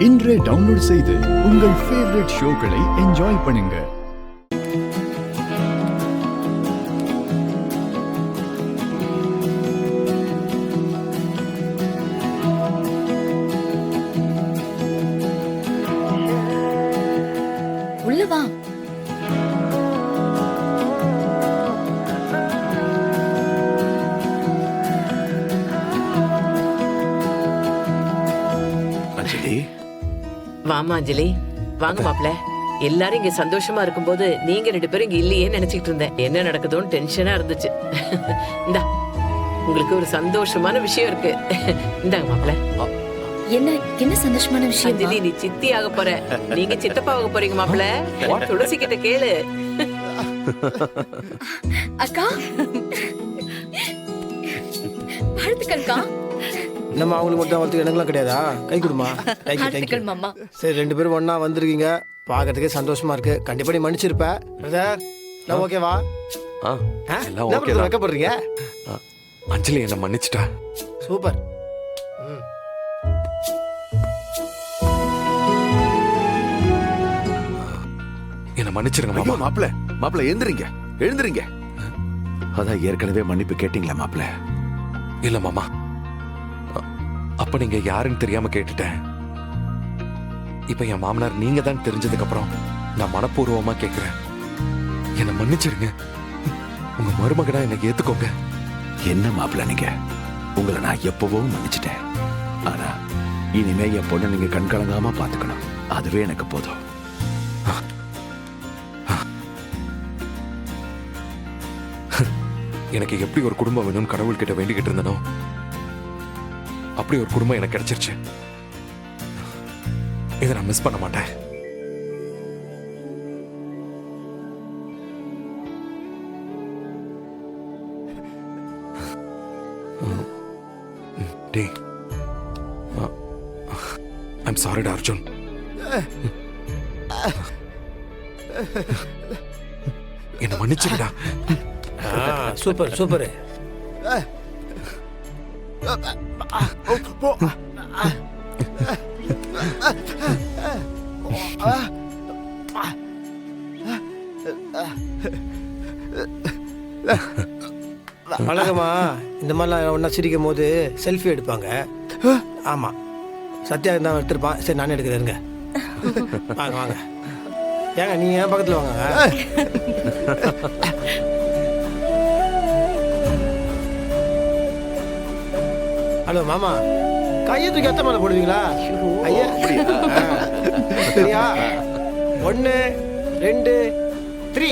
இன்றே டவுன்லோட் செய்து உங்கள் ஃபேவரட் ஷோக்களை என்ஜாய் பண்ணுங்க. உள்ள வா. அஞ்சலி, வாமா அஞ்சலி, வாங்க மாப்ள. எல்லாரும் இங்க சந்தோஷமா இருக்கும்போது நீங்க 2 பேரும் இங்க இல்லையே நினைச்சிட்டு இருந்தேன். என்ன நடக்குதோன்னு டென்ஷனா இருந்துச்சு. இந்தா உங்களுக்கு ஒரு சந்தோஷமான விஷயம் இருக்கு. இந்தாங்க மாப்ள. என்ன என்ன சந்தோஷமான விஷயம்? அஞ்சலி, நீ சித்தி ஆக போற. நீங்க சித்தப்பா ஆக போறீங்க மாப்ள. துளசி கிட்ட கேளு. அக்கா, வாழ்த்துக்கள்க்கா. நம்ம அவங்களுக்கு மட்டும் வாழ்த்துக்கு எனக்குலாம் கிடையாதா? கை கொடுமா. வாழ்த்துக்கள் மாமா. சரி, 2 பேரும் ஒண்ணா வந்திருக்கீங்க, பார்க்கறதுக்கே சந்தோஷமா இருக்கு. கண்டிப்பா நீ மன்னிச்சிருப்ப. பிரதர், நான் ஓகேவா? எல்லாம் என்ன ஓகே தான். வைக்கப்படுறீங்க? அஞ்சலி என்ன மன்னிச்சிட்டா. சூப்பர். என்ன மன்னிச்சிருங்க ஐயோ, மாமா. மாப்பிள மாப்பிள எழுந்திரீங்க, எழுந்திரீங்க. அதான் ஏற்கனவே மன்னிப்பு கேட்டீங்களா மாப்பிள? இல்ல மாமா, அப்ப நீங்க யாருன்னு தெரியாம கேட்டுட்டேன். இப்ப என் மாமனார் நீங்க தான் தெரிஞ்சதுக்கு அப்புறம் நான் மனப்பூர்வமா கேக்குறேன். என்ன மன்னிச்சிருங்க. உங்க மருமகனா என்னை ஏத்துக்கோங்க. என்ன மாப்பிள நீங்க? உங்களை நான் எப்பவோ மன்னிச்சிட்டேன். ஆனா இனிமே என் பொண்ணை நீங்க கண்கலங்காம பாத்துக்கணும். அதுவே எனக்கு போதும். எனக்கு எப்படி ஒரு குடும்பம் வேணும்னு கடவுள் கிட்ட வேண்டிக்கிட்டு இருந்தனோ அப்படி ஒரு குடும்பம் எனக்கு கிடைச்சிருச்சு. இதை நான் மிஸ் பண்ண மாட்டேன். டேய், ஐம் சாரிடா அர்ஜுன். என்ன மன்னிச்சுடா. Super super. வழக்கமா இந்த மாதிரிலாம் ஒன்றா சிரிக்கும் போது செல்ஃபி எடுப்பாங்க. ஆமா, சத்யா தான் எடுத்திருப்பான். சரி, நானே எடுக்கிறேங்க. வாங்க வாங்க. ஏங்க நீங்க என் பக்கத்தில் வாங்க. ஹலோ மாமா, கையை தூக்கி அத்தை மேலே போடுவீங்களா? ஐயா, சரியா? 1 2 3